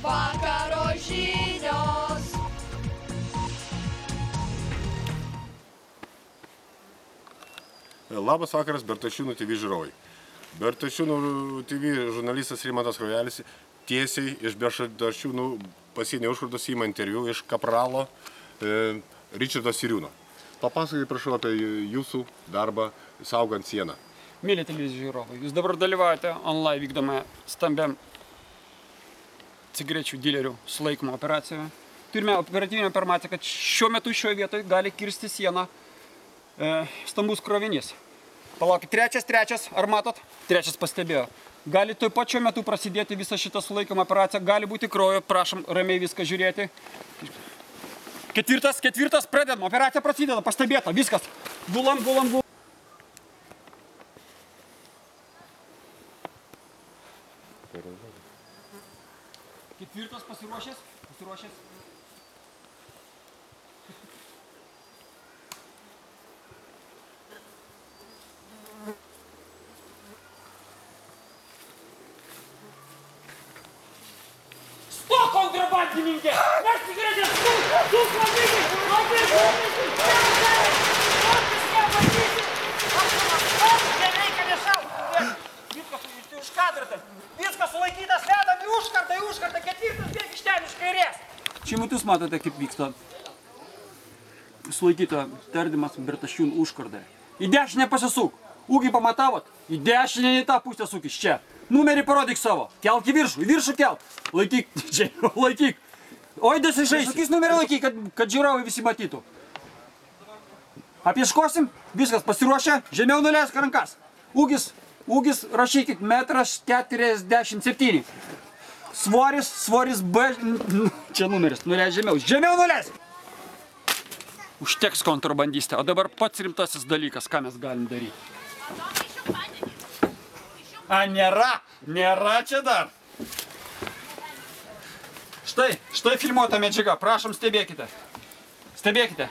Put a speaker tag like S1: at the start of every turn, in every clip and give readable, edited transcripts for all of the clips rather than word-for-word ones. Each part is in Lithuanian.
S1: vakaro žinios.
S2: Labas vakaras, Bertašiūnų TV žiūrovai. Bertašiūnų TV žurnalistas Rimantas Kraujelis tiesiai iš Bertašiūnų pasienio užkardos ima interviu iš kapralo Ričardo Siriūno. Papasakokite, prašau, apie jūsų darbą saugant sieną.
S3: Mėly televizijos žiūrovai, jūs dabar dalyvaujate online vykdomą stambiam cigarečių dilerių sulaikymo operacijoje. Turime operatyvinę informaciją, kad šiuo metu šioje vietoje gali kirsti sieną stambus krovinys. Palaukit, trečias, ar matot? Trečias pastebėjo. Gali tuoj pat šiuo metu prasidėti visą šitą sulaikymo operaciją, gali būti kraujo, prašom ramiai viską žiūrėti. Ketvirtas, pradedam, operacija prasideda, pastebėta, viskas. Gulam. Ketvirtas pasiruošęs. Stok, kontrabandininkė! Mes cigaretės! Stok, Viskas sulaikytas, vedam į užkartą, ketvirtas bėg iš ten, iš kairės. Čia metus matote, kaip vyksta sulaikyto tardymas Bertašiūnų užkardoje. Į dešinę pasisuk. Ūgį pamatavot? Į dešinę į tą pusę sukis, čia. Numerį parodyk savo. Kelk į viršų kelk. Laikyk, čia, laikyk. Oi, desišais. Sakys numerį laikyk, kad žiūrovai visi matytų. Apieškosim, viskas pasiruošę, žemiau nuleisk rankas. Ūgis rašykit, 1,47 m. Svoris B, čia numeris, nuleis žemiau nuleis. Užteks kontrabandistė, o dabar pats rimtasis dalykas, ką mes galim daryti. A, nėra čia dar. Štai filmuota medžiaga, prašom stebėkite. 1,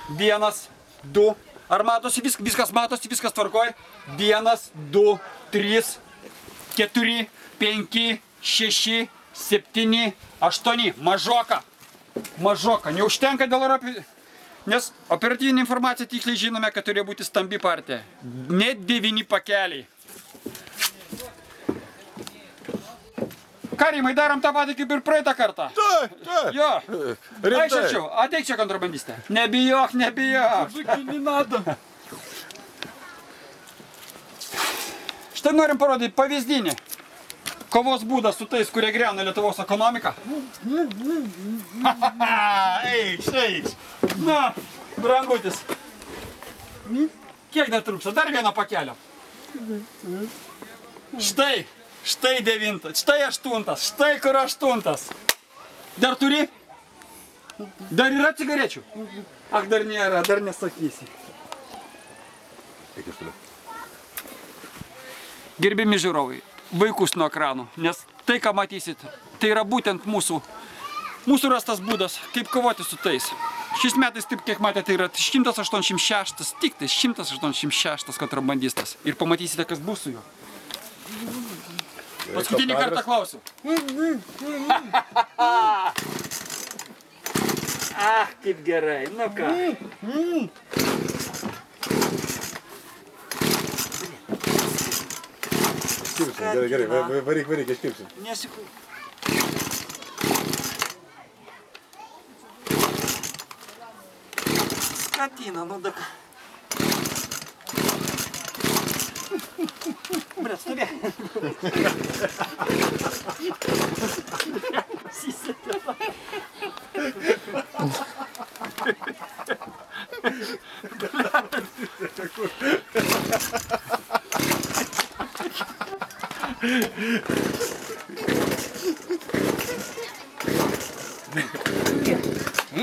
S3: 2, ar matosi, viskas matosi, viskas tvarkoj. 1, 2, 3, 4, 5, 6, 7, 8, mažoka, neužtenka dėl nes operatyvinė informacija tiksliai žinome, kad turėjo būti stambi partija, net 9 pakeliai. Karimai, darom tą patį kaip ir praeitą kartą.
S2: Taip.
S3: Jo, aiščiau, ateik čia kontrabandistė. Nebijok. Štai norim parodyti pavyzdinį kovos būdą su tais, kurie griauna Lietuvos ekonomiką. Eikš. Na, brangutis. Kiek netrūksta? Dar vieną pakelio. Štai 9, štai 8, štai kur 8. Dar turi? Dar yra cigarečių? Ak, dar nėra, dar nesakysi. Gerbiami žiūrovai, vaikus nuo ekranų, nes tai, ką matysit, tai yra būtent mūsų rastas būdas, kaip kovoti su tais. Šiais metais, taip kiek matėte, tai yra 186, tik tai 186 kontrabandistas. Ir pamatysite, kas bus su juo. Paskutinį kartą klausiu. Ah, kaip gerai, nu ką.
S2: Gerai, varyk, iškirpsim.
S3: Nesikau. Skatina, nu da ką. Bля, stovė. Sisėtė.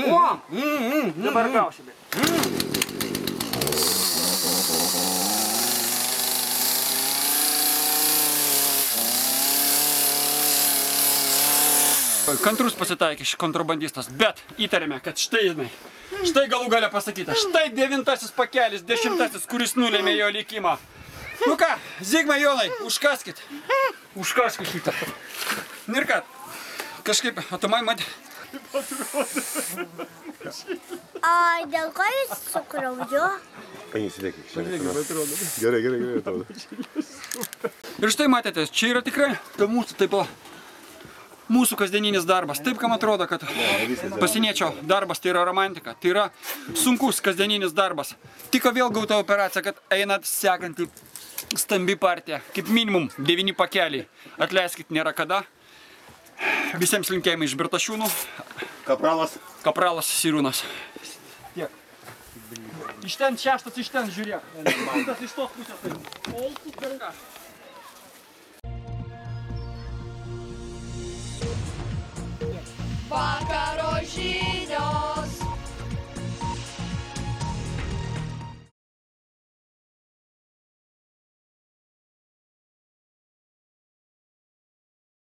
S3: O! Dabar gaušime. Kantrus pasitaikė šis kontrabandistas, bet įtarėme, kad štai galų galia pasakyta, štai 9 pakelis, 10, kuris nulėmė jo likimą. Nu ką, Zigmai, Jonai, užkaskit šitą. Ir ką, kažkaip, atomai matė.
S4: O dėl ko jūs su krauju?
S2: Paimsidėkit. Gerai atrodo.
S3: Ir štai matėte, čia yra tikrai ta mūsų, taip, mūsų kasdieninis darbas. Taip, kam atrodo, kad pasieniečio darbas tai yra romantika. Tai yra sunkus kasdieninis darbas. Tik vėl gauta operacija, kad einat sekantį stambi partija. Kaip minimum 9 pakeliai. Atleiskit, nėra kada. Visiems linkėjimai iš Bertašiūnų. Kapralas Sirūnas. Tiek. Iš ten šeštas, iš ten žiūrėk. Kitas iš tos pusės.
S4: Eikite.
S1: Vakar